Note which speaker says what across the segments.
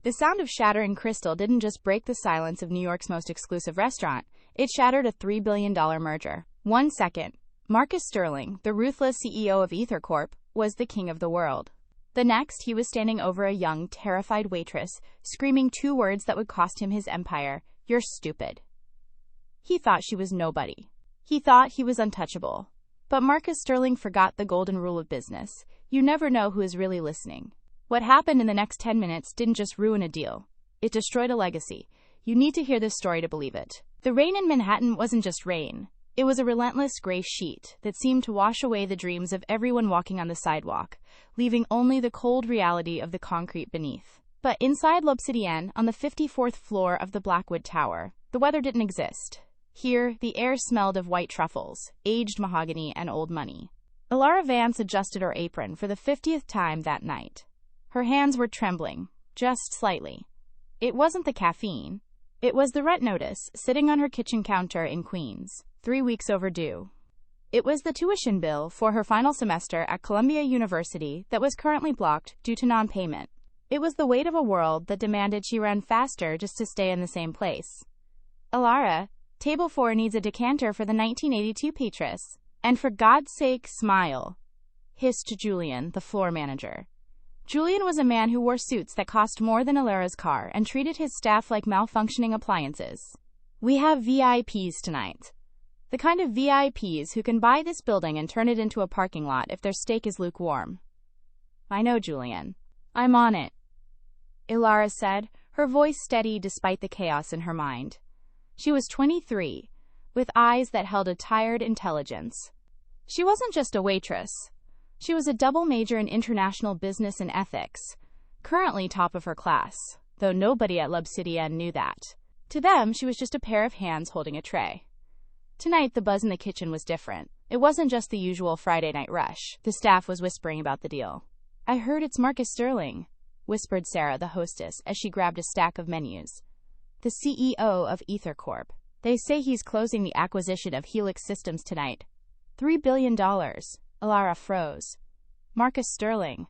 Speaker 1: The sound of shattering crystal didn't just break the silence of New York's most exclusive restaurant, it shattered a $3 billion merger. 1 second, Marcus Sterling, the ruthless CEO of AetherCorp, was the king of the world. The next, he was standing over a young, terrified waitress, screaming 2 words that would cost him his empire: "You're stupid." He thought she was nobody. He thought he was untouchable. But Marcus Sterling forgot the golden rule of business: you never know who is really listening. What happened in the next 10 minutes didn't just ruin a deal. It destroyed a legacy. You need to hear this story to believe it. The rain in Manhattan wasn't just rain. It was a relentless gray sheet that seemed to wash away the dreams of everyone walking on the sidewalk, leaving only the cold reality of the concrete beneath. But inside L'Obsidienne, on the 54th floor of the Blackwood Tower, the weather didn't exist. Here, the air smelled of white truffles, aged mahogany, and old money. Elara Vance adjusted her apron for the 50th time that night. Her hands were trembling, just slightly. It wasn't the caffeine. It was the rent notice sitting on her kitchen counter in Queens, 3 weeks overdue. It was the tuition bill for her final semester at Columbia University that was currently blocked due to non-payment. It was the weight of a world that demanded she run faster just to stay in the same place. "Elara, table 4 needs a decanter for the 1982 Waitress. And for God's sake, smile," hissed Julian, the floor manager. Julian was a man who wore suits that cost more than Elara's car and treated his staff like malfunctioning appliances. "We have VIPs tonight. The kind of VIPs who can buy this building and turn it into a parking lot if their steak is lukewarm." "I know, Julian. I'm on it," Elara said, her voice steady despite the chaos in her mind. She was 23, with eyes that held a tired intelligence. She wasn't just a waitress. She was a double major in international business and ethics, currently top of her class, though nobody at L'Obsidienne knew that. To them, she was just a pair of hands holding a tray. Tonight, the buzz in the kitchen was different. It wasn't just the usual Friday night rush. The staff was whispering about the deal. "I heard it's Marcus Sterling," whispered Sarah, the hostess, as she grabbed a stack of menus. "The CEO of AetherCorp. They say he's closing the acquisition of Helix Systems tonight. $3 billion. Elara froze. Marcus Sterling.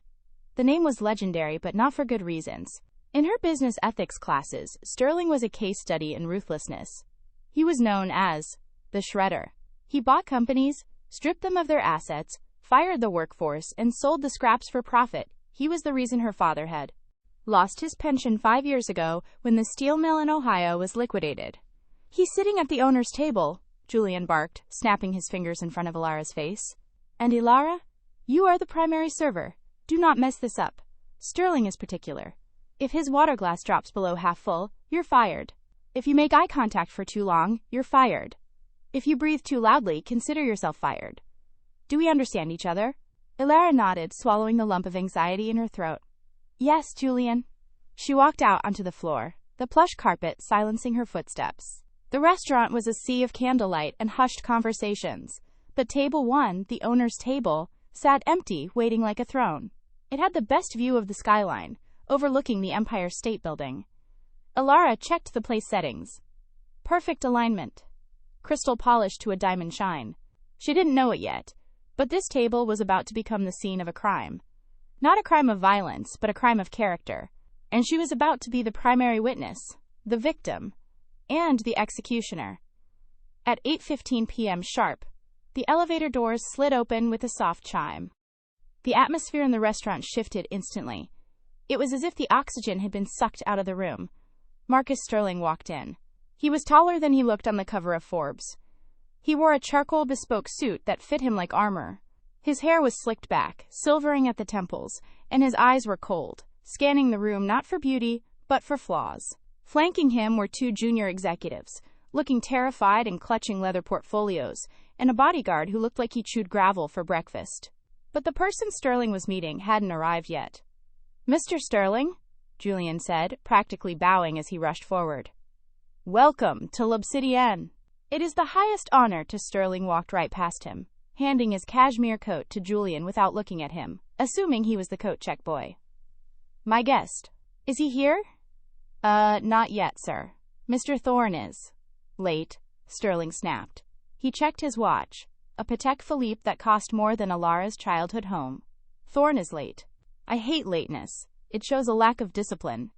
Speaker 1: The name was legendary, but not for good reasons. In her business ethics classes, Sterling was a case study in ruthlessness. He was known as the Shredder. He bought companies, stripped them of their assets, fired the workforce, and sold the scraps for profit. He was the reason her father had lost his pension 5 years ago when the steel mill in Ohio was liquidated. "He's sitting at the owner's table," Julian barked, snapping his fingers in front of Elara's face. "And Elara, you are the primary server. Do not mess this up. Sterling is particular. If his water glass drops below half full, you're fired. If you make eye contact for too long, you're fired. If you breathe too loudly, consider yourself fired. Do we understand each other?" Elara nodded, swallowing the lump of anxiety in her throat. "Yes, Julian." She walked out onto the floor, the plush carpet silencing her footsteps. The restaurant was a sea of candlelight and hushed conversations, but table 1, the owner's table, sat empty, waiting like a throne. It had the best view of the skyline, overlooking the Empire State Building. Elara checked the place settings. Perfect alignment. Crystal polished to a diamond shine. She didn't know it yet, but this table was about to become the scene of a crime. Not a crime of violence, but a crime of character. And she was about to be the primary witness, the victim, and the executioner. At 8:15 p.m. sharp, the elevator doors slid open with a soft chime. The atmosphere in the restaurant shifted instantly. It was as if the oxygen had been sucked out of the room. Marcus Sterling walked in. He was taller than he looked on the cover of Forbes. He wore a charcoal bespoke suit that fit him like armor. His hair was slicked back, silvering at the temples, and his eyes were cold, scanning the room not for beauty, but for flaws. Flanking him were 2 junior executives, looking terrified and clutching leather portfolios, and a bodyguard who looked like he chewed gravel for breakfast. But the person Sterling was meeting hadn't arrived yet. "Mr. Sterling," Julian said, practically bowing as he rushed forward. "Welcome to L'Obsidienne." "It is the highest honor." Sterling walked right past him, handing his cashmere coat to Julian without looking at him, assuming he was the coat check boy. "My guest. Is he here?" Not yet, sir. Mr. Thorne is late," Sterling snapped. He checked his watch, a Patek Philippe that cost more than Elara's childhood home. "Thorne is late. I hate lateness. It shows a lack of discipline."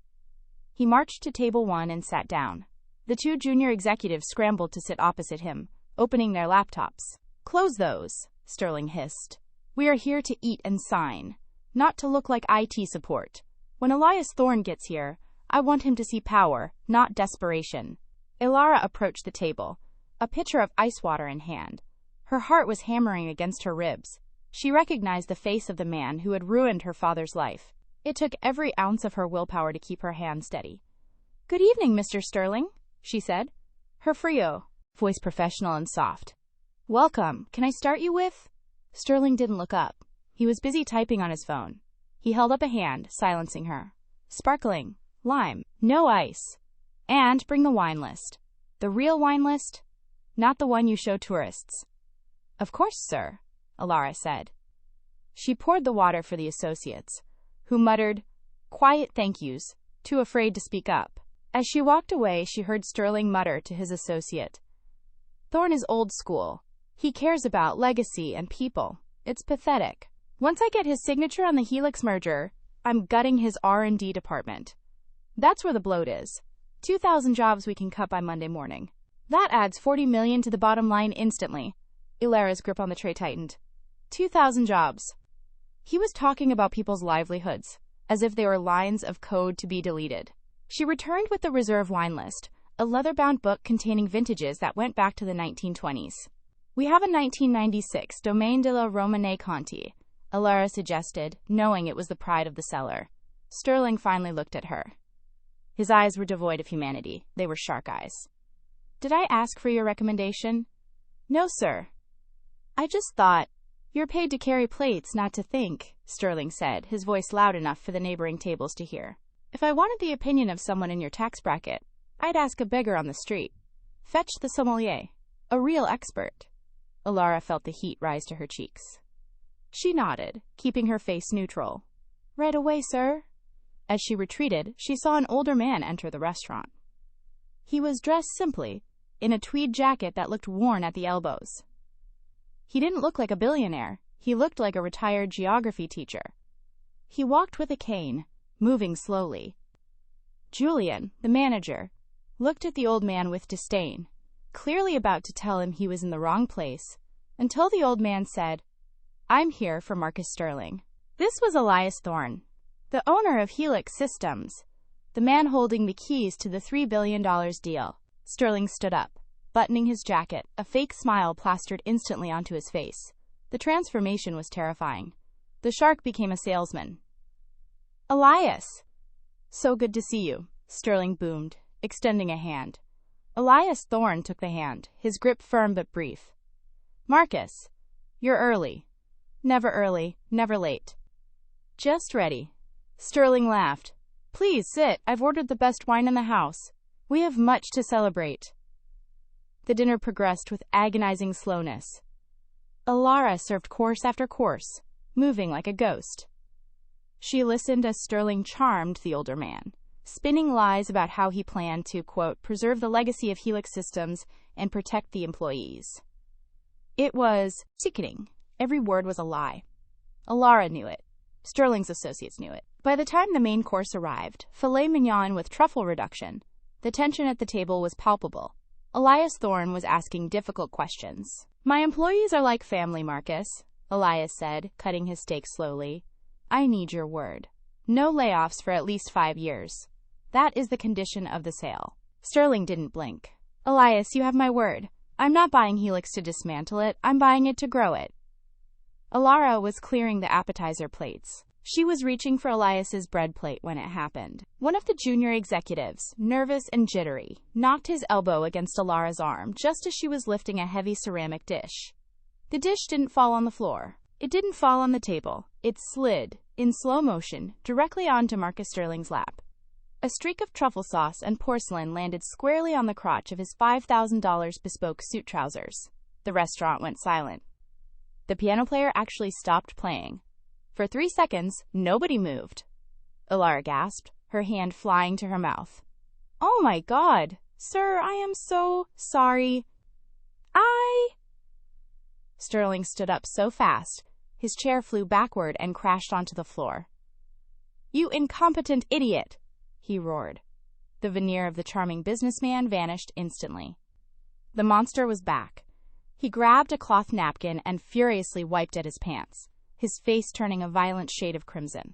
Speaker 1: He marched to table 1 and sat down. The 2 junior executives scrambled to sit opposite him, opening their laptops. "Close those," Sterling hissed. "We are here to eat and sign, not to look like IT support. When Elias Thorne gets here, I want him to see power, not desperation." Elara approached the table, a pitcher of ice water in hand. Her heart was hammering against her ribs. She recognized the face of the man who had ruined her father's life. It took every ounce of her willpower to keep her hand steady. "Good evening, Mr. Sterling," she said, her frio voice professional and soft. "Welcome. Can I start you with?" Sterling didn't look up. He was busy typing on his phone. He held up a hand, silencing her. "Sparkling. Lime. No ice. And bring the wine list. The real wine list, not the one you show tourists." "Of course, sir," Elara said. She poured the water for the associates, who muttered quiet thank yous, too afraid to speak up. As she walked away, she heard Sterling mutter to his associate, "Thorne is old school. He cares about legacy and people. It's pathetic. Once I get his signature on the Helix merger, I'm gutting his R&D department. That's where the bloat is. 2,000 jobs we can cut by Monday morning. That adds $40 million to the bottom line instantly." Elara's grip on the tray tightened. 2,000 jobs. He was talking about people's livelihoods, as if they were lines of code to be deleted. She returned with the reserve wine list, a leather-bound book containing vintages that went back to the 1920s. "We have a 1996 Domaine de la Romanée Conti," Elara suggested, knowing it was the pride of the cellar. Sterling finally looked at her. His eyes were devoid of humanity. They were shark eyes. "Did I ask for your recommendation?" "No, sir. I just thought—" "You're paid to carry plates, not to think," Sterling said, his voice loud enough for the neighboring tables to hear. "If I wanted the opinion of someone in your tax bracket, I'd ask a beggar on the street. Fetch the sommelier. A real expert." Elara felt the heat rise to her cheeks. She nodded, keeping her face neutral. "Right away, sir." As she retreated, she saw an older man enter the restaurant. He was dressed simply, in a tweed jacket that looked worn at the elbows. He didn't look like a billionaire. He looked like a retired geography teacher. He walked with a cane, moving slowly. Julian, the manager, looked at the old man with disdain, clearly about to tell him he was in the wrong place, until the old man said, "I'm here for Marcus Sterling." This was Elias Thorne, the owner of Helix Systems, the man holding the keys to the $3 billion deal. Sterling stood up, buttoning his jacket, a fake smile plastered instantly onto his face. The transformation was terrifying. The shark became a salesman. "Elias!" "So good to see you," Sterling boomed, extending a hand. Elias Thorne took the hand, his grip firm but brief. "Marcus, you're early." "Never early, never late." "Just ready." Sterling laughed. "Please sit. I've ordered the best wine in the house. We have much to celebrate." The dinner progressed with agonizing slowness. Elara served course after course, moving like a ghost. She listened as Sterling charmed the older man, spinning lies about how he planned to, quote, "preserve the legacy of Helix Systems and protect the employees." It was sickening. Every word was a lie. Elara knew it. Sterling's associates knew it. By the time the main course arrived, filet mignon with truffle reduction, the tension at the table was palpable. Elias Thorne was asking difficult questions. "My employees are like family, Marcus," Elias said, cutting his steak slowly. "I need your word. No layoffs for at least 5 years. That is the condition of the sale." Sterling didn't blink. "Elias, you have my word. I'm not buying Helix to dismantle it. I'm buying it to grow it." Elara was clearing the appetizer plates. She was reaching for Elias's bread plate when it happened. One of the junior executives, nervous and jittery, knocked his elbow against Elara's arm just as she was lifting a heavy ceramic dish. The dish didn't fall on the floor. It didn't fall on the table. It slid, in slow motion, directly onto Marcus Sterling's lap. A streak of truffle sauce and porcelain landed squarely on the crotch of his $5,000 bespoke suit trousers. The restaurant went silent. The piano player actually stopped playing. For 3 seconds, nobody moved. Elara gasped, her hand flying to her mouth. "Oh my God! Sir, I am so sorry. Sterling stood up so fast, his chair flew backward and crashed onto the floor. "You incompetent idiot!" he roared. The veneer of the charming businessman vanished instantly. The monster was back. He grabbed a cloth napkin and furiously wiped at his pants, his face turning a violent shade of crimson.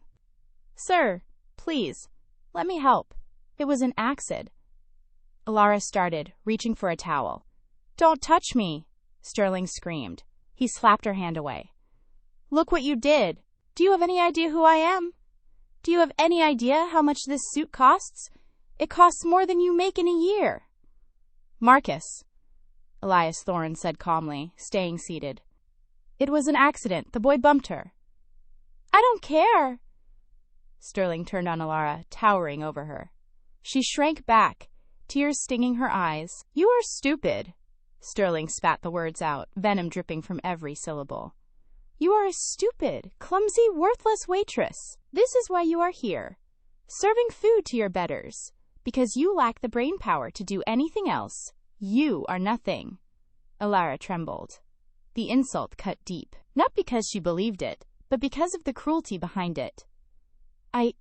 Speaker 1: "Sir, please, let me help. It was an accident." Elara started, reaching for a towel. "Don't touch me," Sterling screamed. He slapped her hand away. "Look what you did. Do you have any idea who I am? Do you have any idea how much this suit costs? It costs more than you make in a year." "Marcus," Elias Thorne said calmly, staying seated. "It was an accident. The boy bumped her." "I don't care." Sterling turned on Elara, towering over her. She shrank back, tears stinging her eyes. "You are stupid." Sterling spat the words out, venom dripping from every syllable. "You are a stupid, clumsy, worthless waitress. This is why you are here, serving food to your betters. Because you lack the brain power to do anything else, you are nothing." Elara trembled. The insult cut deep, not because she believed it, but because of the cruelty behind it. I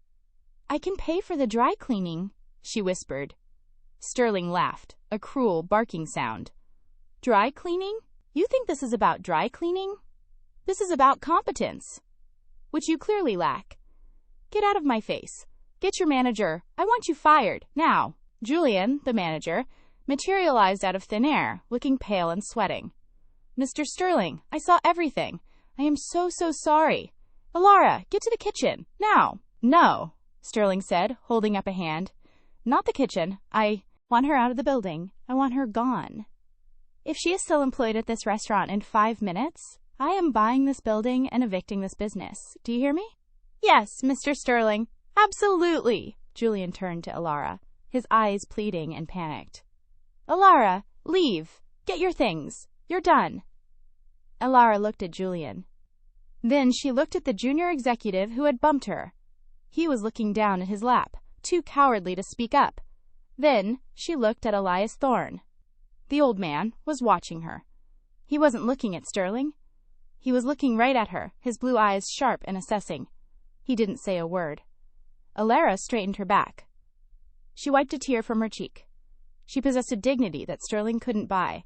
Speaker 1: can pay for the dry cleaning," she whispered. Sterling laughed, a cruel, barking sound. "Dry cleaning? You think this is about dry cleaning? This is about competence, which you clearly lack. Get out of my face. Get your manager. I want you fired, now." Julian, the manager, materialized out of thin air, looking pale and sweating. "Mr. Sterling, I saw everything. I am so sorry. Elara, get to the kitchen, now." "No," Sterling said, holding up a hand. "Not the kitchen. I want her out of the building. I want her gone. If she is still employed at this restaurant in 5 minutes, I am buying this building and evicting this business. Do you hear me?" "Yes, Mr. Sterling. Absolutely." Julian turned to Elara, his eyes pleading and panicked. "Elara, leave. Get your things. You're done." Elara looked at Julian. Then she looked at the junior executive who had bumped her. He was looking down at his lap, too cowardly to speak up. Then she looked at Elias Thorne. The old man was watching her. He wasn't looking at Sterling. He was looking right at her, his blue eyes sharp and assessing. He didn't say a word. Elara straightened her back. She wiped a tear from her cheek. She possessed a dignity that Sterling couldn't buy.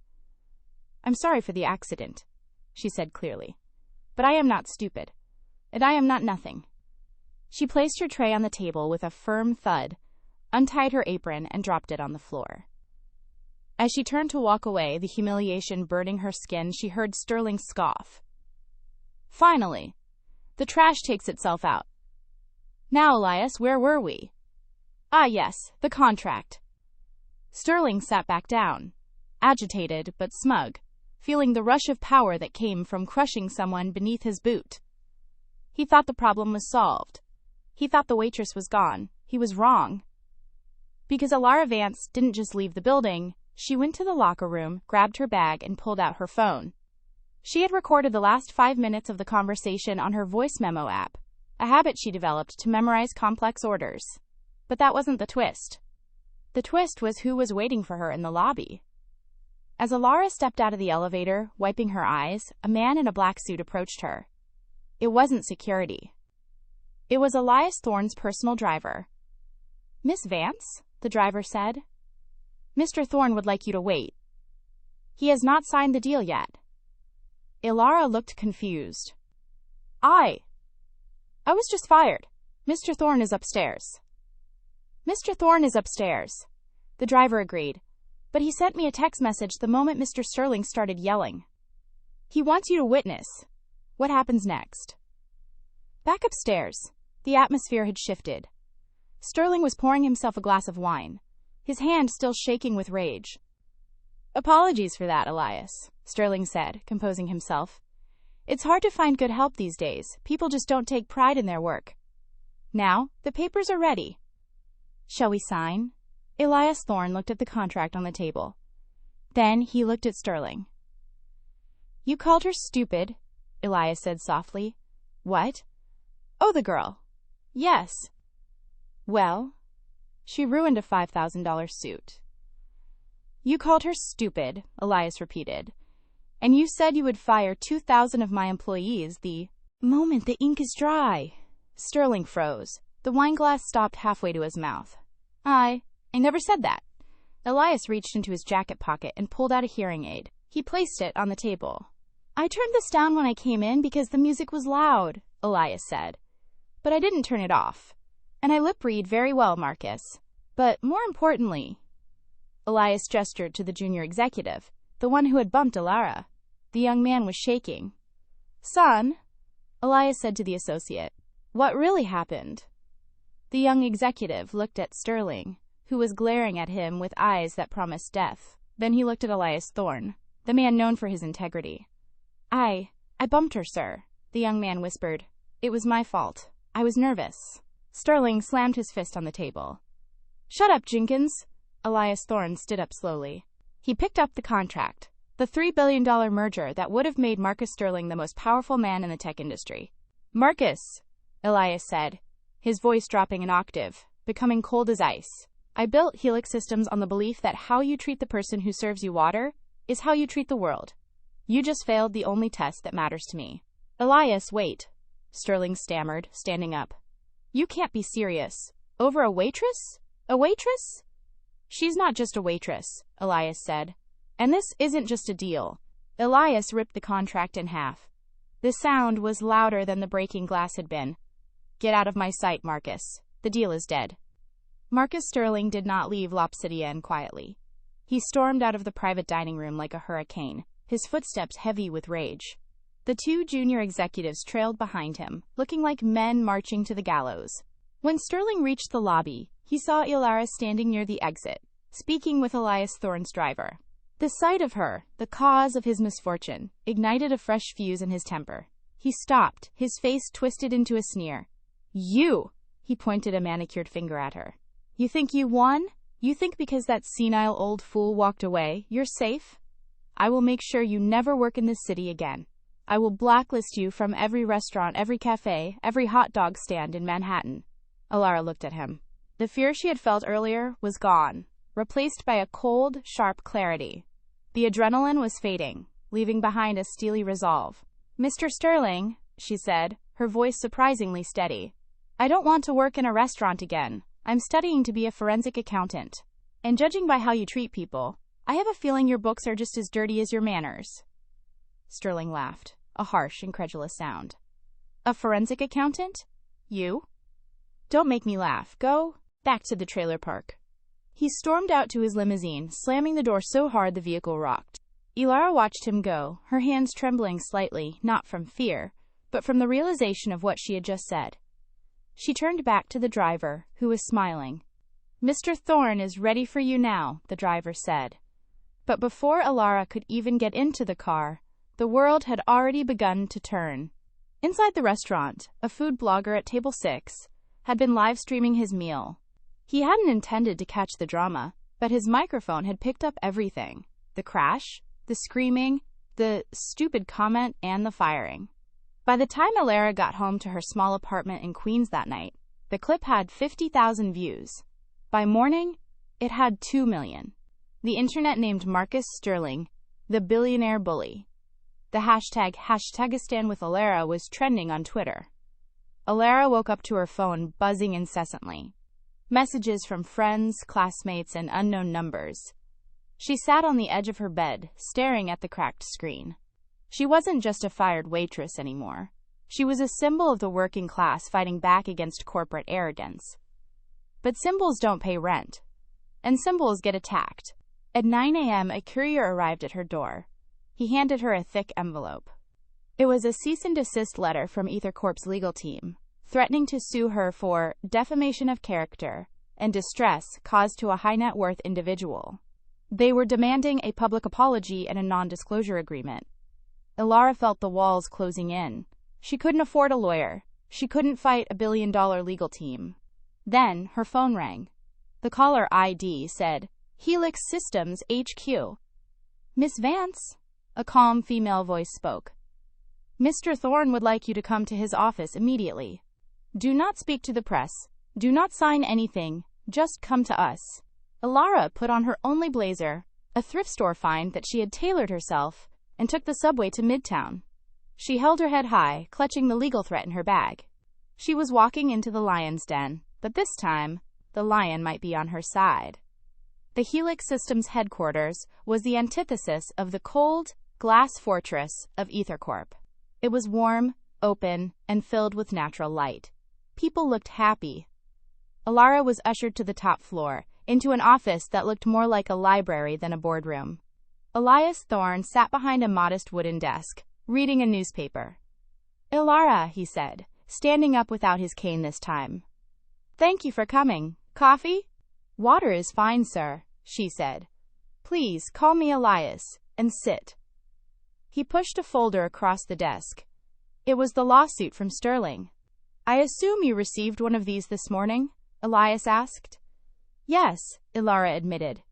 Speaker 1: "I'm sorry for the accident," she said clearly. "But I am not stupid. And I am not nothing." She placed her tray on the table with a firm thud, untied her apron, and dropped it on the floor. As she turned to walk away, the humiliation burning her skin, she heard Sterling scoff. "Finally, the trash takes itself out. Now, Elias, where were we?" "Ah, yes, the contract." Sterling sat back down, agitated but smug, feeling the rush of power that came from crushing someone beneath his boot. He thought the problem was solved. He thought the waitress was gone. He was wrong. Because Elara Vance didn't just leave the building, she went to the locker room, grabbed her bag, and pulled out her phone. She had recorded the last 5 minutes of the conversation on her voice memo app, a habit she developed to memorize complex orders. But that wasn't the twist. The twist was who was waiting for her in the lobby. As Elara stepped out of the elevator, wiping her eyes, a man in a black suit approached her. It wasn't security. It was Elias Thorne's personal driver. "Miss Vance?" the driver said. "Mr. Thorne would like you to wait. He has not signed the deal yet." Elara looked confused. I was just fired. Mr. Thorne is upstairs." "Mr. Thorne is upstairs," the driver agreed, "but he sent me a text message the moment Mr. Sterling started yelling. He wants you to witness what happens next." Back upstairs, the atmosphere had shifted. Sterling was pouring himself a glass of wine, his hand still shaking with rage. "Apologies for that, Elias," Sterling said, composing himself. "It's hard to find good help these days. People just don't take pride in their work. Now, the papers are ready. Shall we sign?" Elias Thorne looked at the contract on the table. Then he looked at Sterling. "You called her stupid," Elias said softly. "What?" "Oh, the girl." "Yes." "Well, she ruined a $5,000 suit." "You called her stupid," Elias repeated. "And you said you would fire 2,000 of my employees the moment the ink is dry." Sterling froze. The wineglass stopped halfway to his mouth. I never said that. Elias reached into his jacket pocket and pulled out a hearing aid. He placed it on the table. I turned this down when I came in because the music was loud, Elias said. But I didn't turn it off. And I lip-read very well, Marcus. But more importantly, Elias gestured to the junior executive, the one who had bumped Elara. The young man was shaking. Son, Elias said to the associate, what really happened? The young executive looked at Sterling, who was glaring at him with eyes that promised death. Then he looked at Elias Thorne, the man known for his integrity. I bumped her, sir, the young man whispered. It was my fault. I was nervous. Sterling slammed his fist on the table. Shut up, Jenkins. Elias Thorne stood up slowly. He picked up the contract, the $3 billion merger that would have made Marcus Sterling the most powerful man in the tech industry. Marcus, Elias said, his voice dropping an octave, becoming cold as ice. I built Helix Systems on the belief that how you treat the person who serves you water is how you treat the world. You just failed the only test that matters to me. Elias, wait, Sterling stammered, standing up. You can't be serious. Over a waitress? A waitress? She's not just a waitress, Elias said. And this isn't just a deal. Elias ripped the contract in half. The sound was louder than the breaking glass had been. Get out of my sight, Marcus. The deal is dead. Marcus Sterling did not leave L'Obsidienne quietly. He stormed out of the private dining room like a hurricane, his footsteps heavy with rage. The two junior executives trailed behind him, looking like men marching to the gallows. When Sterling reached the lobby, he saw Elara standing near the exit, speaking with Elias Thorne's driver. The sight of her, the cause of his misfortune, ignited a fresh fuse in his temper. He stopped, his face twisted into a sneer. You! He pointed a manicured finger at her. You think you won? You think because that senile old fool walked away, you're safe? I will make sure you never work in this city again. I will blacklist you from every restaurant, every cafe, every hot dog stand in Manhattan. Elara looked at him. The fear she had felt earlier was gone, replaced by a cold, sharp clarity. The adrenaline was fading, leaving behind a steely resolve. Mr. Sterling, she said, her voice surprisingly steady. I don't want to work in a restaurant again. I'm studying to be a forensic accountant. And judging by how you treat people, I have a feeling your books are just as dirty as your manners. Sterling laughed, a harsh, incredulous sound. A forensic accountant? You? Don't make me laugh. Go back to the trailer park. He stormed out to his limousine, slamming the door so hard the vehicle rocked. Elara watched him go, her hands trembling slightly, not from fear, but from the realization of what she had just said. She turned back to the driver, who was smiling. Mr. Thorne is ready for you now, the driver said. But before Elara could even get into the car, the world had already begun to turn. Inside the restaurant, a food blogger at table 6 had been live-streaming his meal. He hadn't intended to catch the drama, but his microphone had picked up everything. The crash, the screaming, the stupid comment, and the firing. By the time Elara got home to her small apartment in Queens that night, the clip had 50,000 views. By morning, it had 2 million. The internet named Marcus Sterling the billionaire bully. The #Hashtagistan with Elara was trending on Twitter. Elara woke up to her phone buzzing incessantly. Messages from friends, classmates, and unknown numbers. She sat on the edge of her bed, staring at the cracked screen. She wasn't just a fired waitress anymore. She was a symbol of the working class fighting back against corporate arrogance. But symbols don't pay rent. And symbols get attacked. At 9 a.m., a courier arrived at her door. He handed her a thick envelope. It was a cease and desist letter from AetherCorp's legal team, threatening to sue her for defamation of character and distress caused to a high-net-worth individual. They were demanding a public apology and a non-disclosure agreement. Elara felt the walls closing in. She couldn't afford a lawyer. She couldn't fight a billion-dollar legal team. Then her phone rang. The caller ID said, Helix Systems HQ. Miss Vance? A calm female voice spoke. Mr. Thorne would like you to come to his office immediately. Do not speak to the press. Do not sign anything. Just come to us. Elara put on her only blazer, a thrift store find that she had tailored herself, and took the subway to Midtown. She held her head high, clutching the legal threat in her bag. She was walking into the lion's den, but this time, the lion might be on her side. The Helix Systems headquarters was the antithesis of the cold, glass fortress of AetherCorp. It was warm, open, and filled with natural light. People looked happy. Elara was ushered to the top floor, into an office that looked more like a library than a boardroom. Elias Thorne sat behind a modest wooden desk, reading a newspaper. "Elara," he said, standing up without his cane this time. "Thank you for coming. Coffee?" "Water is fine, sir," she said. "Please call me Elias, and sit." He pushed a folder across the desk. It was the lawsuit from Sterling. "I assume you received one of these this morning?" Elias asked. "Yes," Elara admitted.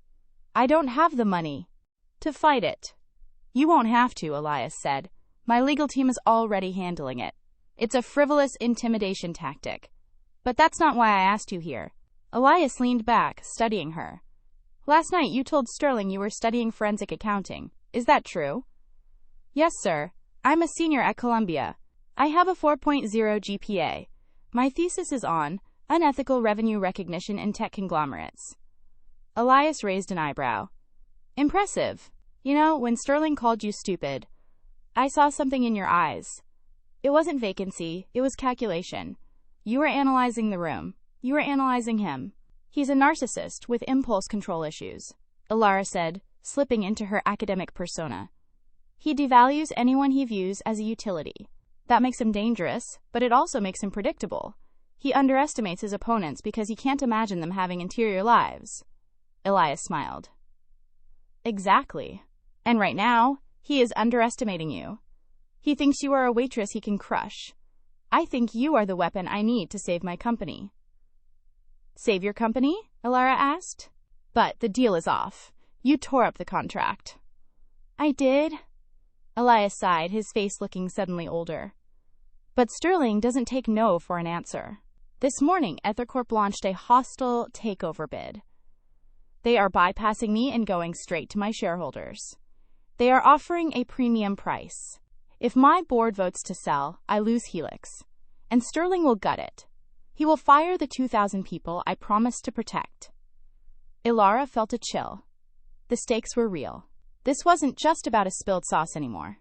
Speaker 1: "I don't have the money to fight it." "You won't have to," Elias said. "My legal team is already handling it. It's a frivolous intimidation tactic. But that's not why I asked you here." Elias leaned back, studying her. "Last night you told Sterling you were studying forensic accounting. Is that true?" "Yes, sir. I'm a senior at Columbia. I have a 4.0 GPA. My thesis is on unethical revenue recognition in tech conglomerates." Elias raised an eyebrow. "Impressive. You know, when Sterling called you stupid, I saw something in your eyes. It wasn't vacancy, it was calculation. You were analyzing the room. You were analyzing him. He's a narcissist with impulse control issues," Elara said, slipping into her academic persona. "He devalues anyone he views as a utility. That makes him dangerous, but it also makes him predictable. He underestimates his opponents because he can't imagine them having interior lives." Elias smiled. "Exactly. And right now, he is underestimating you. He thinks you are a waitress he can crush. I think you are the weapon I need to save my company." "Save your company?" Elara asked. "But the deal is off. You tore up the contract." "I did?" Elias sighed, his face looking suddenly older. "But Sterling doesn't take no for an answer. This morning, AetherCorp launched a hostile takeover bid. They are bypassing me and going straight to my shareholders. They are offering a premium price. If my board votes to sell, I lose Helix. And Sterling will gut it. He will fire the 2,000 people I promised to protect." Elara felt a chill. The stakes were real. This wasn't just about a spilled sauce anymore.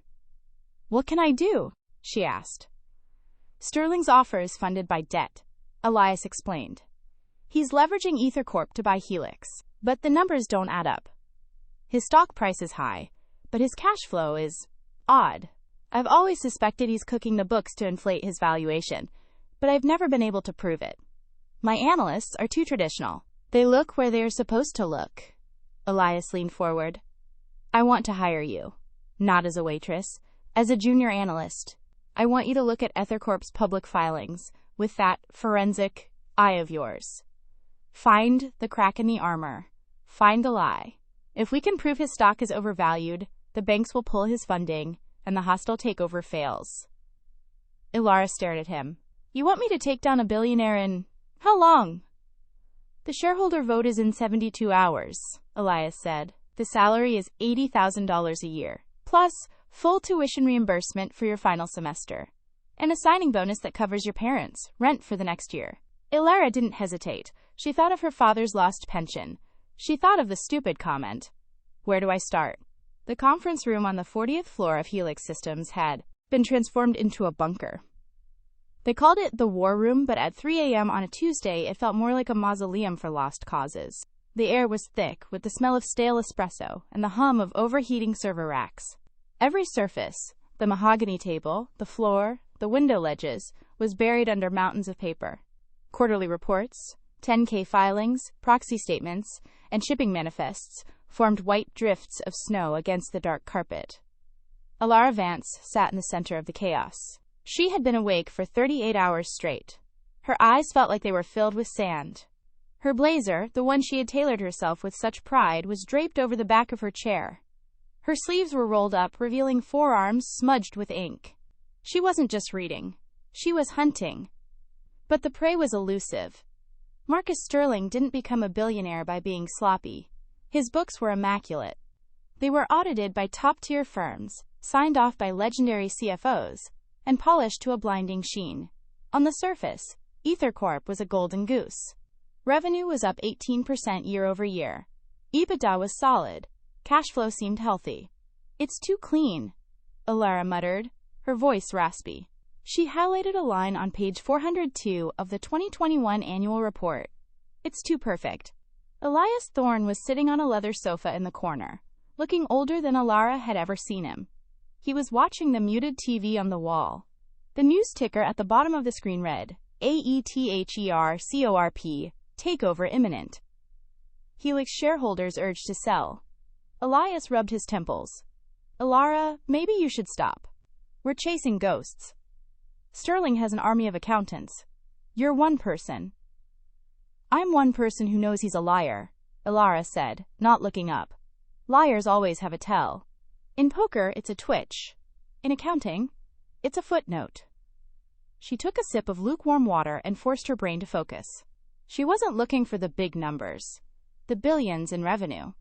Speaker 1: "What can I do?" she asked. "Sterling's offer is funded by debt," Elias explained. "He's leveraging AetherCorp to buy Helix, but the numbers don't add up. His stock price is high, but his cash flow is odd. I've always suspected he's cooking the books to inflate his valuation, but I've never been able to prove it. My analysts are too traditional. They look where they're supposed to look." Elias leaned forward. "I want to hire you, not as a waitress, as a junior analyst. I want you to look at AetherCorp's public filings with that forensic eye of yours. Find the crack in the armor. Find the lie. If we can prove his stock is overvalued, the banks will pull his funding, and the hostile takeover fails." Elara stared at him. "You want me to take down a billionaire in how long?" "The shareholder vote is in 72 hours, Elias said. "The salary is $80,000 a year, plus full tuition reimbursement for your final semester, and a signing bonus that covers your parents' rent for the next year." Elara didn't hesitate. She thought of her father's lost pension. She thought of the stupid comment, "Where do I start?" The conference room on the 40th floor of Helix Systems had been transformed into a bunker. They called it the War Room, but at 3 a.m. on a Tuesday, it felt more like a mausoleum for lost causes. The air was thick with the smell of stale espresso and the hum of overheating server racks. Every surface, the mahogany table, the floor, the window ledges, was buried under mountains of paper. Quarterly reports, 10K filings, proxy statements, and shipping manifests formed white drifts of snow against the dark carpet. Elara Vance sat in the center of the chaos. She had been awake for 38 hours straight. Her eyes felt like they were filled with sand. Her blazer, the one she had tailored herself with such pride, was draped over the back of her chair. Her sleeves were rolled up, revealing forearms smudged with ink. She wasn't just reading. She was hunting. But the prey was elusive. Marcus Sterling didn't become a billionaire by being sloppy. His books were immaculate. They were audited by top-tier firms, signed off by legendary CFOs, and polished to a blinding sheen. On the surface, AetherCorp was a golden goose. Revenue was up 18% year over year. EBITDA was solid. Cash flow seemed healthy. It's too clean, Elara muttered, her voice raspy. She highlighted a line on page 402 of the 2021 annual report. It's too perfect. Elias Thorne was sitting on a leather sofa in the corner, looking older than Elara had ever seen him. He was watching the muted TV on the wall. The news ticker at the bottom of the screen read, AETHERCORP, takeover imminent. Helix shareholders urged to sell. Elias rubbed his temples. Elara, maybe you should stop. We're chasing ghosts. Sterling has an army of accountants. You're one person. I'm one person who knows he's a liar, Elara said, not looking up. Liars always have a tell. In poker, it's a twitch. In accounting, it's a footnote. She took a sip of lukewarm water and forced her brain to focus. She wasn't looking for the big numbers, the billions in revenue.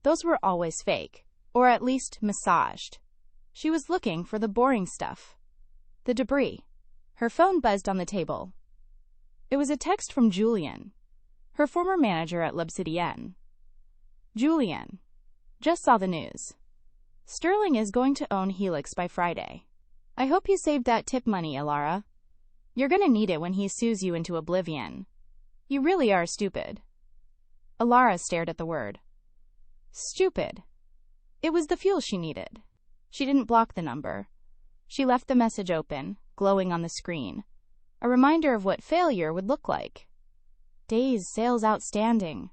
Speaker 1: Those were always fake, or at least massaged. She was looking for the boring stuff, the debris. Her phone buzzed on the table. It was a text from Julian, her former manager at L'Obsidienne. Julian, just saw the news. Sterling is going to own Helix by Friday. I hope you saved that tip money, Elara. You're going to need it when he sues you into oblivion. You really are stupid. Elara stared at the word. Stupid. It was the fuel she needed. She didn't block the number. She left the message open, glowing on the screen. A reminder of what failure would look like. Days sales outstanding,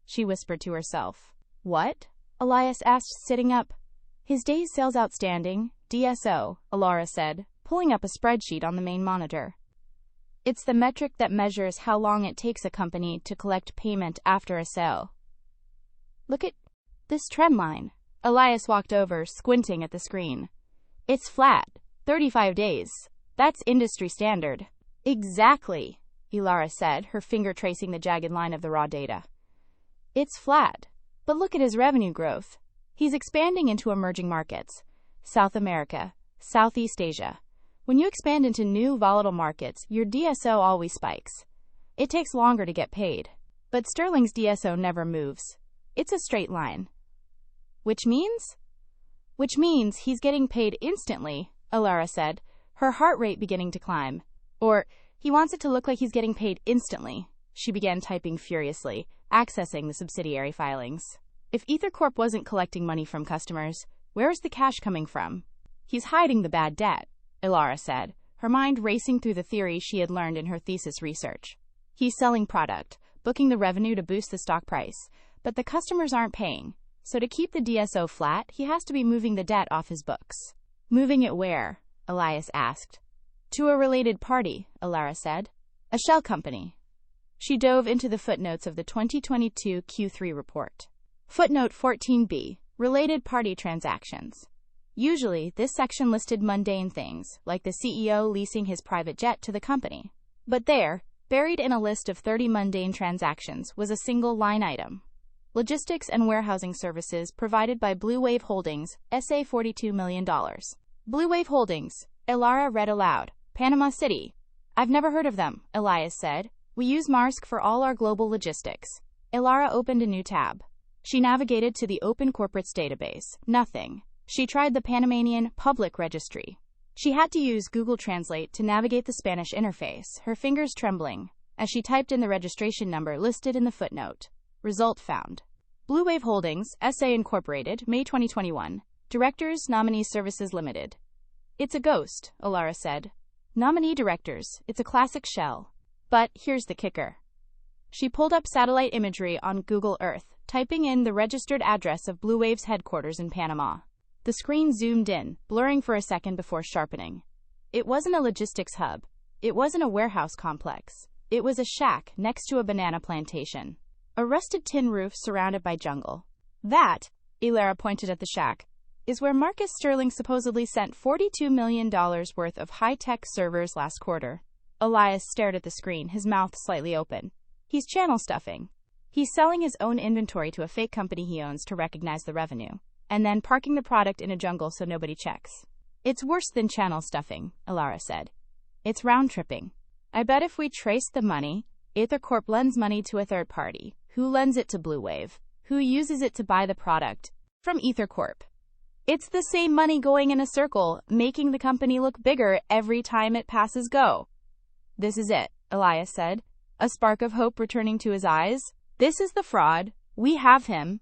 Speaker 1: she whispered to herself. What? Elias asked, sitting up. His days sales outstanding, DSO, Elara said, pulling up a spreadsheet on the main monitor. It's the metric that measures how long it takes a company to collect payment after a sale. Look at this trend line. Elias walked over, squinting at the screen. It's flat, 35 days. That's industry standard. Exactly, Elara said, her finger tracing the jagged line of the raw data. It's flat, but look at his revenue growth. He's expanding into emerging markets, South America, Southeast Asia. When you expand into new volatile markets, your DSO always spikes. It takes longer to get paid. But Sterling's DSO never moves. It's a straight line. Which means he's getting paid instantly, Elara said, her heart rate beginning to climb. Or, he wants it to look like he's getting paid instantly. She began typing furiously, accessing the subsidiary filings. If AetherCorp wasn't collecting money from customers, where is the cash coming from? He's hiding the bad debt, Elara said, her mind racing through the theories she had learned in her thesis research. He's selling product, booking the revenue to boost the stock price, but the customers aren't paying. So to keep the DSO flat, he has to be moving the debt off his books. Moving it where? Elias asked. To a related party, Elara said. A shell company. She dove into the footnotes of the 2022 Q3 report. Footnote 14b, related party transactions. Usually, this section listed mundane things, like the CEO leasing his private jet to the company. But there, buried in a list of 30 mundane transactions, was a single line item. Logistics and warehousing services provided by Blue Wave Holdings, SA $42 million. Blue Wave Holdings, Elara read aloud. Panama City. I've never heard of them, Elias said. We use Maersk for all our global logistics. Elara opened a new tab. She navigated to the Open Corporates database. Nothing. She tried the Panamanian Public Registry. She had to use Google Translate to navigate the Spanish interface, her fingers trembling, as she typed in the registration number listed in the footnote. Result found. Blue Wave Holdings, SA Incorporated, May 2021. Directors, Nominee Services Limited. It's a ghost, Elara said. Nominee directors, it's a classic shell. But here's the kicker. She pulled up satellite imagery on Google Earth, typing in the registered address of Blue Wave's headquarters in Panama. The screen zoomed in, blurring for a second before sharpening. It wasn't a logistics hub. It wasn't a warehouse complex. It was a shack next to a banana plantation. A rusted tin roof surrounded by jungle. That, Elara pointed at the shack, is where Marcus Sterling supposedly sent $42 million worth of high-tech servers last quarter. Elias stared at the screen, his mouth slightly open. He's channel stuffing. He's selling his own inventory to a fake company he owns to recognize the revenue, and then parking the product in a jungle so nobody checks. It's worse than channel stuffing, Elara said. It's round-tripping. I bet if we trace the money, AetherCorp lends money to a third party, who lends it to Blue Wave. who uses it to buy the product from AetherCorp. It's the same money going in a circle, making the company look bigger every time it passes go. This is it, Elias said, a spark of hope returning to his eyes. This is the fraud. We have him.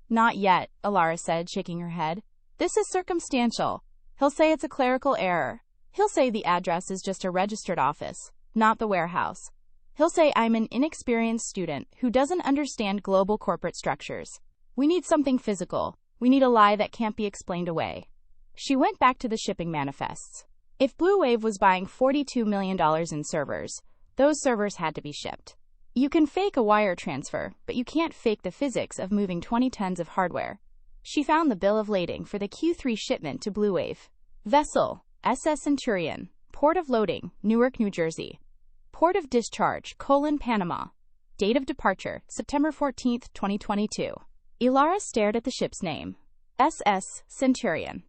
Speaker 1: Not yet, Elara said, shaking her head. This is circumstantial. He'll say it's a clerical error. He'll say the address is just a registered office, not the warehouse. He'll say I'm an inexperienced student who doesn't understand global corporate structures. We need something physical. We need a lie that can't be explained away. She went back to the shipping manifests. If Blue Wave was buying $42 million in servers, those servers had to be shipped. You can fake a wire transfer, but you can't fake the physics of moving 20 tons of hardware. She found the bill of lading for the Q3 shipment to Blue Wave. Vessel, SS Centurion. Port of loading, Newark, New Jersey. Port of discharge, Panama. Date of departure, September 14, 2022. Elara stared at the ship's name. SS Centurion.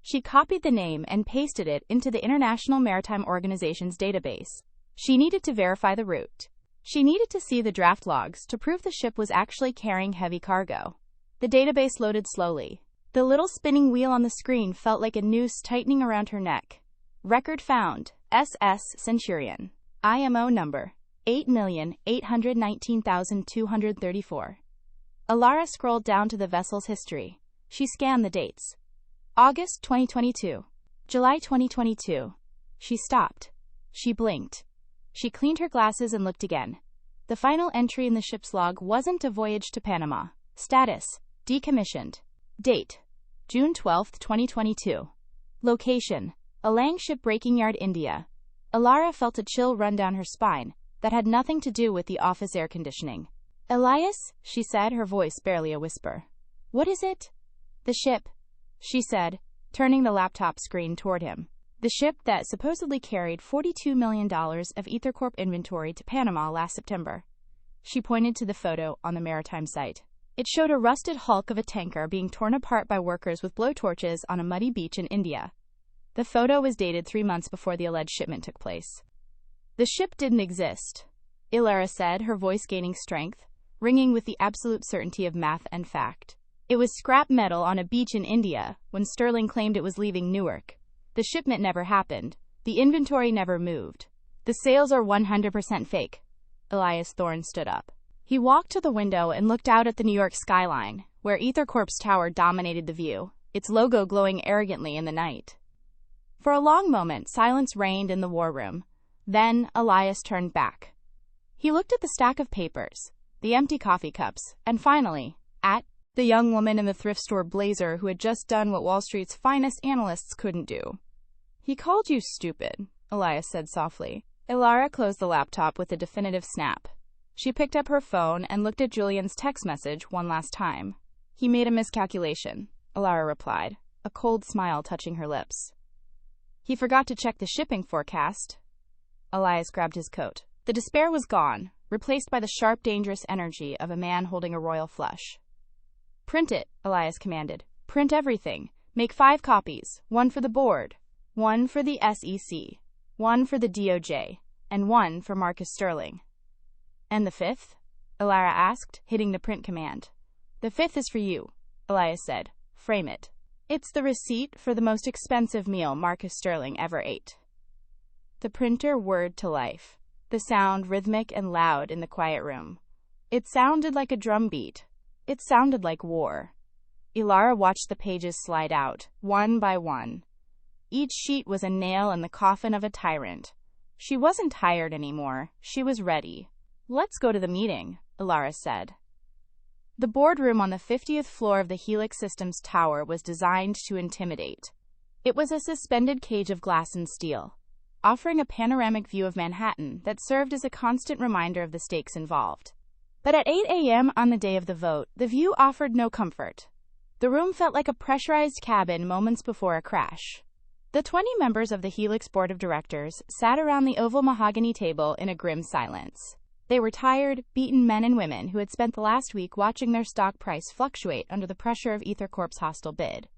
Speaker 1: She copied the name and pasted it into the International Maritime Organization's database. She needed to verify the route. She needed to see the draft logs to prove the ship was actually carrying heavy cargo. The database loaded slowly. The little spinning wheel on the screen felt like a noose tightening around her neck. Record found, SS Centurion. IMO number, 8,819,234. Elara scrolled down to the vessel's history. She scanned the dates. August 2022. July 2022. She stopped. She blinked. She cleaned her glasses and looked again. The final entry in the ship's log wasn't a voyage to Panama. Status: decommissioned. Date: June 12, 2022. Location: Alang Shipbreaking Yard, India. Elara felt a chill run down her spine that had nothing to do with the office air conditioning. Elias, she said, her voice barely a whisper. What is it? The ship, she said, turning the laptop screen toward him. The ship that supposedly carried $42 million of AetherCorp inventory to Panama last September. She pointed to the photo on the maritime site. It showed a rusted hulk of a tanker being torn apart by workers with blowtorches on a muddy beach in India. The photo was dated 3 months before the alleged shipment took place. The ship didn't exist, Elara said, her voice gaining strength, ringing with the absolute certainty of math and fact. It was scrap metal on a beach in India when Sterling claimed it was leaving Newark. The shipment never happened. The inventory never moved. The sales are 100% fake. Elias Thorne stood up. He walked to the window and looked out at the New York skyline, where AetherCorp's tower dominated the view, its logo glowing arrogantly in the night. For a long moment, silence reigned in the war room. Then, Elias turned back. He looked at the stack of papers, the empty coffee cups, and finally, at the young woman in the thrift store blazer who had just done what Wall Street's finest analysts couldn't do. He called you stupid, Elias said softly. Elara closed the laptop with a definitive snap. She picked up her phone and looked at Julian's text message one last time. He made a miscalculation, Elara replied, a cold smile touching her lips. He forgot to check the shipping forecast. Elias grabbed his coat. The despair was gone, replaced by the sharp, dangerous energy of a man holding a royal flush. Print it, Elias commanded. Print everything. Make 5 copies, 1 for the board, 1 for the SEC, 1 for the DOJ, and 1 for Marcus Sterling. And the 5th? Elara asked, hitting the print command. The 5th is for you, Elias said. Frame it. It's the receipt for the most expensive meal Marcus Sterling ever ate. The printer whirred to life, the sound rhythmic and loud in the quiet room. It sounded like a drum beat. It sounded like war. Elara watched the pages slide out, one by one. Each sheet was a nail in the coffin of a tyrant. She wasn't tired anymore. She was ready. Let's go to the meeting, Elara said. The boardroom on the 50th floor of the Helix Systems Tower was designed to intimidate. It was a suspended cage of glass and steel, offering a panoramic view of Manhattan that served as a constant reminder of the stakes involved. But at 8 a.m. on the day of the vote, the view offered no comfort. The room felt like a pressurized cabin moments before a crash. The 20 members of the Helix Board of Directors sat around the oval mahogany table in a grim silence. They were tired, beaten men and women who had spent the last week watching their stock price fluctuate under the pressure of AetherCorp's hostile bid.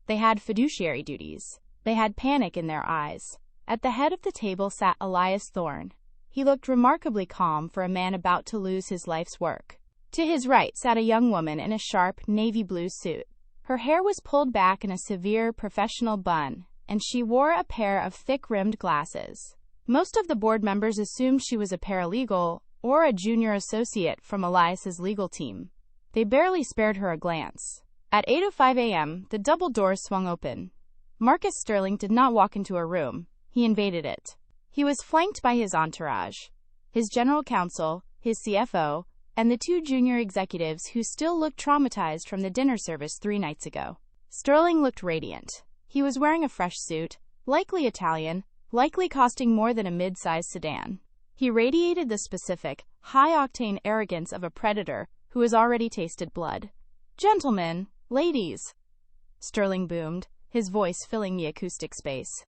Speaker 1: They had fiduciary duties. They had panic in their eyes. At the head of the table sat Elias Thorne. He looked remarkably calm for a man about to lose his life's work. To his right sat a young woman in a sharp, navy blue suit. Her hair was pulled back in a severe professional bun, and she wore a pair of thick-rimmed glasses. Most of the board members assumed she was a paralegal or a junior associate from Elias's legal team. They barely spared her a glance. At 8:05 a.m., the double doors swung open. Marcus Sterling did not walk into a room. He invaded it. He was flanked by his entourage, his general counsel, his CFO, and the two junior executives who still looked traumatized from the dinner service 3 nights ago. Sterling looked radiant. He was wearing a fresh suit, likely Italian, likely costing more than a mid-sized sedan. He radiated the specific, high-octane arrogance of a predator who has already tasted blood. "Gentlemen, ladies," Sterling boomed, his voice filling the acoustic space.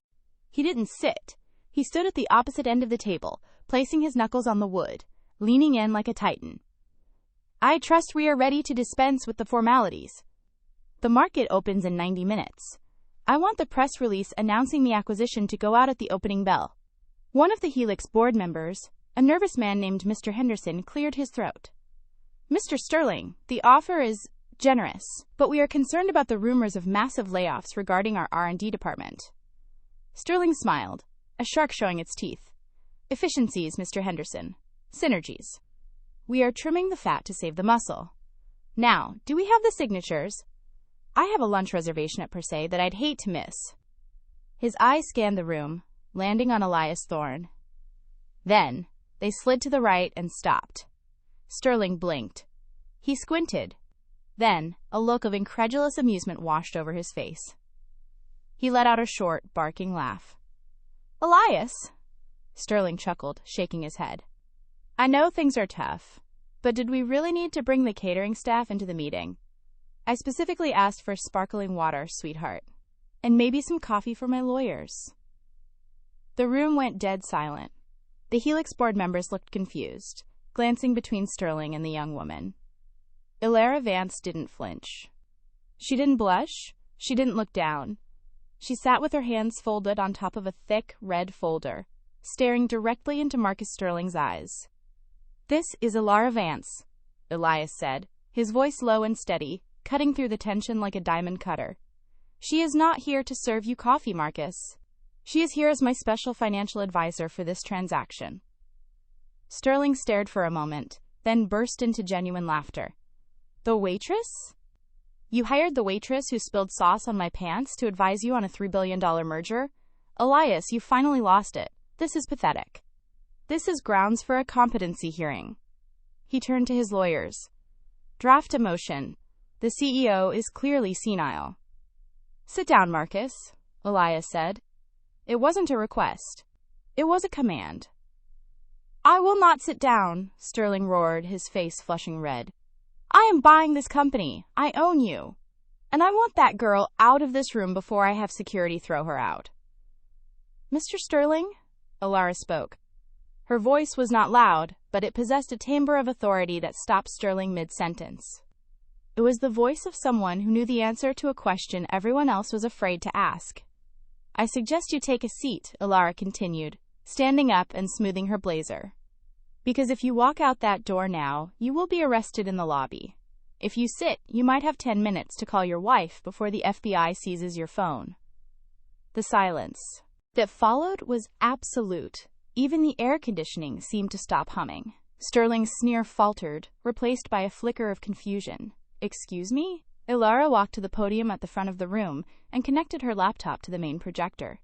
Speaker 1: He didn't sit. He stood at the opposite end of the table, placing his knuckles on the wood, leaning in like a titan. "I trust we are ready to dispense with the formalities. The market opens in 90 minutes. I want the press release announcing the acquisition to go out at the opening bell." One of the Helix board members, a nervous man named Mr. Henderson, cleared his throat. "Mr. Sterling, the offer is generous, but we are concerned about the rumors of massive layoffs regarding our R&D department." Sterling smiled, a shark showing its teeth. "Efficiencies, Mr. Henderson. Synergies. We are trimming the fat to save the muscle. Now, do we have the signatures? I have a lunch reservation at Per Se that I'd hate to miss." His eyes scanned the room, landing on Elias Thorne. Then, they slid to the right and stopped. Sterling blinked. He squinted. Then, a look of incredulous amusement washed over his face. He let out a short, barking laugh. "Elias," Sterling chuckled, shaking his head. "I know things are tough, but did we really need to bring the catering staff into the meeting? I specifically asked for sparkling water, sweetheart, and maybe some coffee for my lawyers." The room went dead silent. The Helix board members looked confused, glancing between Sterling and the young woman. Elara Vance didn't flinch. She didn't blush. She didn't look down. She sat with her hands folded on top of a thick, red folder, staring directly into Marcus Sterling's eyes. "This is Elara Vance," Elias said, his voice low and steady, cutting through the tension like a diamond cutter. "She is not here to serve you coffee, Marcus. She is here as my special financial advisor for this transaction." Sterling stared for a moment, then burst into genuine laughter. "The waitress? You hired the waitress who spilled sauce on my pants to advise you on a $3 billion merger? Elias, you finally lost it. This is pathetic. This is grounds for a competency hearing." He turned to his lawyers. "Draft a motion. The CEO is clearly senile." "Sit down, Marcus," Elias said. It wasn't a request. It was a command. "I will not sit down," Sterling roared, his face flushing red. "I am buying this company. I own you. And I want that girl out of this room before I have security throw her out." "Mr. Sterling?" Elara spoke. Her voice was not loud, but it possessed a timbre of authority that stopped Sterling mid-sentence. It was the voice of someone who knew the answer to a question everyone else was afraid to ask. "I suggest you take a seat," Elara continued, standing up and smoothing her blazer. "Because if you walk out that door now, you will be arrested in the lobby. If you sit, you might have 10 minutes to call your wife before the FBI seizes your phone." The silence that followed was absolute. Even the air conditioning seemed to stop humming. Sterling's sneer faltered, replaced by a flicker of confusion. "Excuse me?" Elara walked to the podium at the front of the room and connected her laptop to the main projector.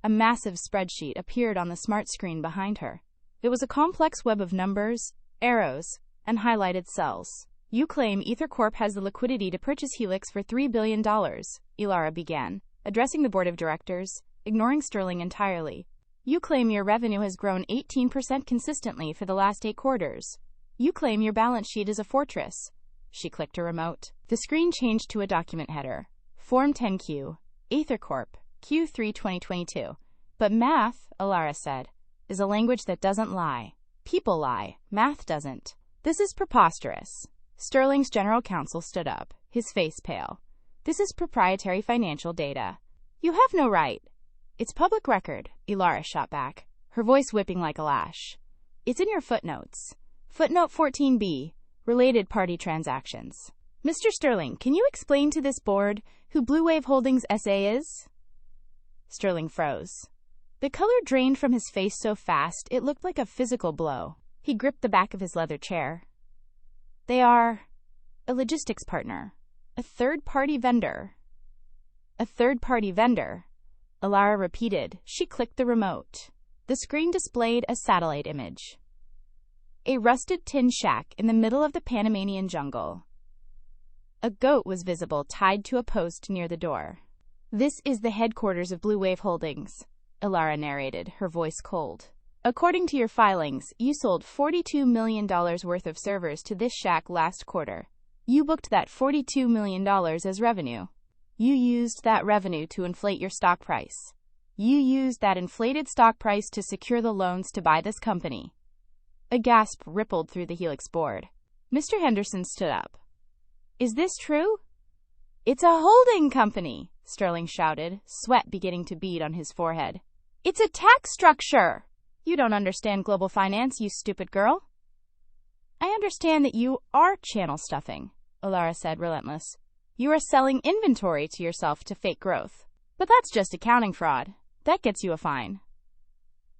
Speaker 1: A massive spreadsheet appeared on the smart screen behind her. It was a complex web of numbers, arrows, and highlighted cells. "You claim AetherCorp has the liquidity to purchase Helix for $3 billion, Elara began, addressing the board of directors, ignoring Sterling entirely. "You claim your revenue has grown 18% consistently for the last 8 quarters. You claim your balance sheet is a fortress." She clicked a remote. The screen changed to a document header. Form 10Q, AetherCorp, Q3 2022. "But math," Elara said, "is a language that doesn't lie. People lie. Math doesn't." "This is preposterous." Sterling's general counsel stood up, his face pale. "This is proprietary financial data. You have no right." "It's public record," Elara shot back, her voice whipping like a lash. "It's in your footnotes. Footnote 14B. Related party transactions. Mr. Sterling, can you explain to this board who Blue Wave Holdings SA is? Sterling froze. The color drained from his face so fast it looked like a physical blow. He gripped the back of his leather chair. They are a logistics partner, a third-party vendor. A third-party vendor, Elara repeated. She clicked the remote. The screen displayed a satellite image. A rusted tin shack in the middle of the Panamanian jungle. A goat was visible tied to a post near the door. This is the headquarters of Blue Wave Holdings, Elara narrated, her voice cold. According to your filings, you sold $42 million worth of servers to this shack last quarter. You booked that $42 million as revenue. You used that revenue to inflate your stock price. You used that inflated stock price to secure the loans to buy this company. A gasp rippled through the Helix board. Mr. Henderson stood up. Is this true? It's a holding company, Sterling shouted, sweat beginning to bead on his forehead. It's a tax structure! You don't understand global finance, you stupid girl. I understand that you are channel stuffing, Elara said, relentless. You are selling inventory to yourself to fake growth. But that's just accounting fraud. That gets you a fine.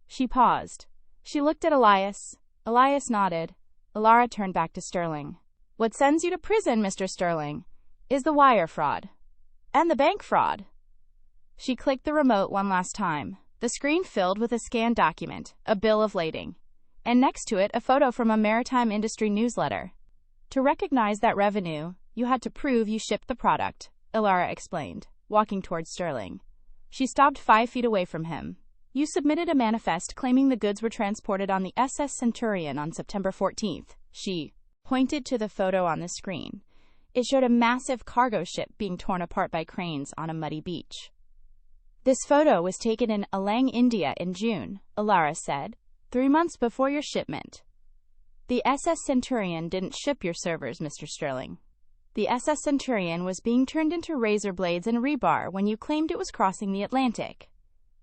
Speaker 1: She paused. She looked at Elias. Elias nodded. Elara turned back to Sterling. What sends you to prison, Mr. Sterling, is the wire fraud. And the bank fraud. She clicked the remote one last time. The screen filled with a scanned document, a bill of lading, and next to it a photo from a maritime industry newsletter. To recognize that revenue, you had to prove you shipped the product, Elara explained, walking towards Sterling. She stopped 5 feet away from him. You submitted a manifest claiming the goods were transported on the SS Centurion on September 14th. She pointed to the photo on the screen. It showed a massive cargo ship being torn apart by cranes on a muddy beach. This photo was taken in Alang, India in June, Elara said, 3 months before your shipment. The SS Centurion didn't ship your servers, Mr. Sterling. The SS Centurion was being turned into razor blades and rebar when you claimed it was crossing the Atlantic.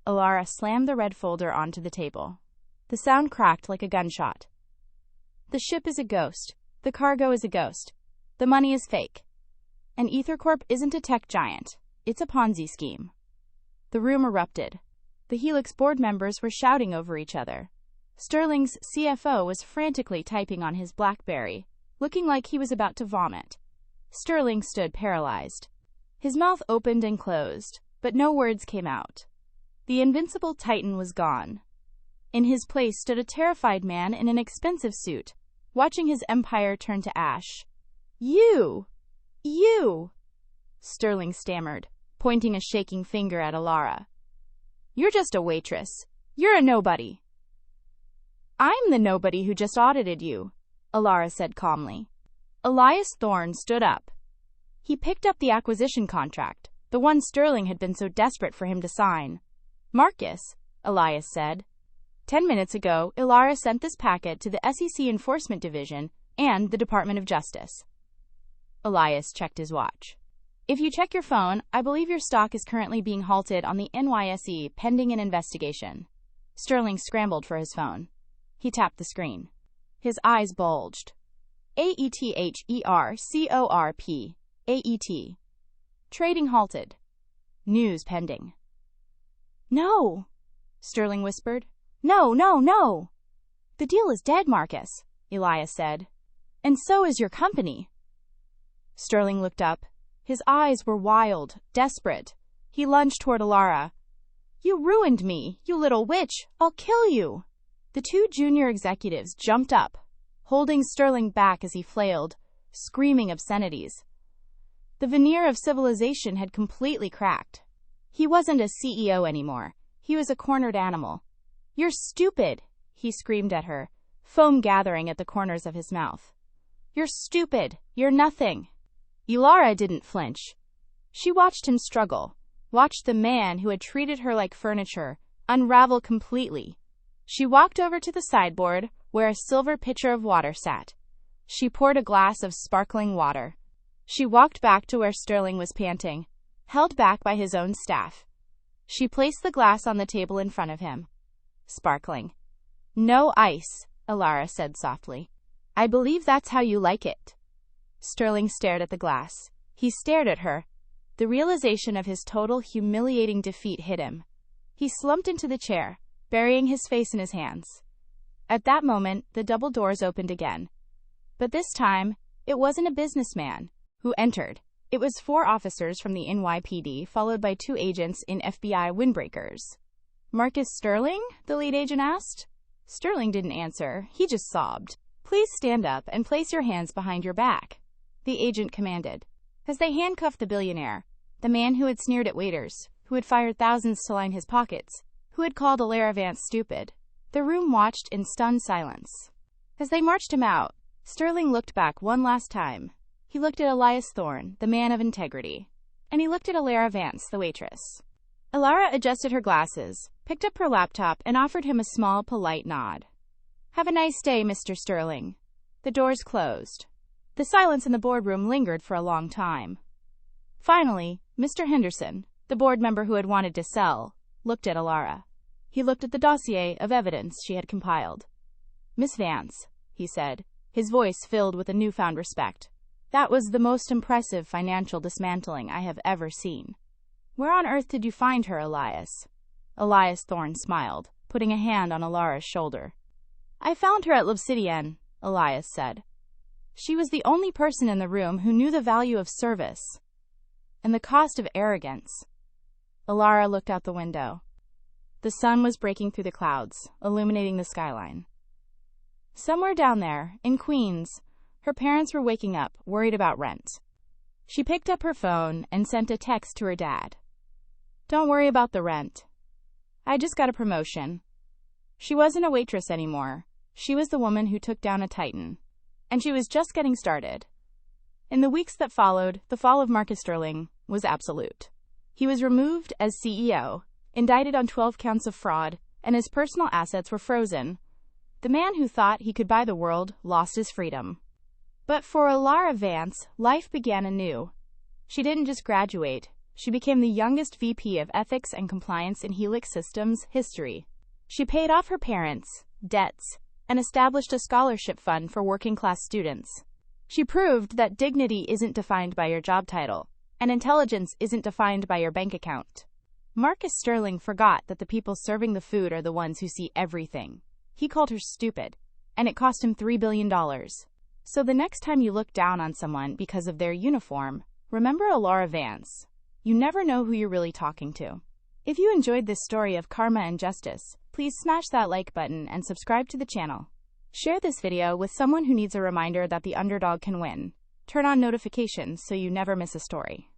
Speaker 1: Elara slammed the red folder onto the table. The sound cracked like a gunshot. The ship is a ghost. The cargo is a ghost. The money is fake. And AetherCorp isn't a tech giant. It's a Ponzi scheme. The room erupted. The Helix board members were shouting over each other. Sterling's CFO was frantically typing on his BlackBerry, looking like he was about to vomit. Sterling stood paralyzed. His mouth opened and closed, but no words came out. The invincible titan was gone. In his place stood a terrified man in an expensive suit, watching his empire turn to ash. You! Sterling stammered, pointing a shaking finger at Elara. You're just a waitress. You're a nobody. I'm the nobody who just audited you, Elara said calmly. Elias Thorne stood up. He picked up the acquisition contract, the one Sterling had been so desperate for him to sign. Marcus, Elias said. 10 minutes ago, Elara sent this packet to the SEC Enforcement Division and the Department of Justice. Elias checked his watch. If you check your phone, I believe your stock is currently being halted on the NYSE pending an investigation. Sterling scrambled for his phone. He tapped the screen. His eyes bulged. AETHERCORP. AET. Trading halted. News pending. No, Sterling whispered. No. The deal is dead, Marcus, Elias said. And so is your company. Sterling looked up. His eyes were wild, desperate. He lunged toward Elara. You ruined me, you little witch. I'll kill you. The 2 junior executives jumped up, holding Sterling back as he flailed, screaming obscenities. The veneer of civilization had completely cracked. He wasn't a CEO anymore. He was a cornered animal. You're stupid, he screamed at her, foam gathering at the corners of his mouth. You're stupid. You're nothing. Elara didn't flinch. She watched him struggle, watched the man who had treated her like furniture unravel completely. She walked over to the sideboard where a silver pitcher of water sat. She poured a glass of sparkling water. She walked back to where Sterling was panting, held back by his own staff. She placed the glass on the table in front of him. Sparkling. No ice, Elara said softly. I believe that's how you like it. Sterling stared at the glass. He stared at her. The realization of his total humiliating defeat hit him. He slumped into the chair, burying his face in his hands. At that moment, the double doors opened again. But this time, it wasn't a businessman who entered. It was 4 officers from the NYPD, followed by 2 agents in FBI windbreakers. Marcus Sterling? The lead agent asked. Sterling didn't answer. He just sobbed. Please stand up and place your hands behind your back, the agent commanded. As they handcuffed the billionaire, the man who had sneered at waiters, who had fired thousands to line his pockets, who had called Elara Vance stupid, the room watched in stunned silence. As they marched him out, Sterling looked back one last time. He looked at Elias Thorne, the man of integrity. And he looked at Elara Vance, the waitress. Elara adjusted her glasses, picked up her laptop, and offered him a small, polite nod. Have a nice day, Mr. Sterling. The doors closed. The silence in the boardroom lingered for a long time. Finally, Mr. Henderson, the board member who had wanted to sell, looked at Elara. He looked at the dossier of evidence she had compiled. Miss Vance, he said, his voice filled with a newfound respect. That was the most impressive financial dismantling I have ever seen. Where on earth did you find her, Elias? Elias Thorne smiled, putting a hand on Elara's shoulder. I found her at L'Obsidienne, Elias said. She was the only person in the room who knew the value of service and the cost of arrogance. Elara looked out the window. The sun was breaking through the clouds, illuminating the skyline. Somewhere down there, in Queens, her parents were waking up, worried about rent. She picked up her phone and sent a text to her dad. Don't worry about the rent. I just got a promotion. She wasn't a waitress anymore. She was the woman who took down a titan. And she was just getting started. In the weeks that followed, the fall of Marcus Sterling was absolute. He was removed as CEO, indicted on 12 counts of fraud, and his personal assets were frozen. The man who thought he could buy the world lost his freedom. But for Elara Vance, life began anew. She didn't just graduate. She became the youngest VP of Ethics and Compliance in Helix Systems history. She paid off her parents' debts and established a scholarship fund for working-class students. She proved that dignity isn't defined by your job title, and intelligence isn't defined by your bank account. Marcus Sterling forgot that the people serving the food are the ones who see everything. He called her stupid, and it cost him $3 billion. So the next time you look down on someone because of their uniform, remember Elara Vance. You never know who you're really talking to. If you enjoyed this story of karma and justice, please smash that like button and subscribe to the channel. Share this video with someone who needs a reminder that the underdog can win. Turn on notifications so you never miss a story.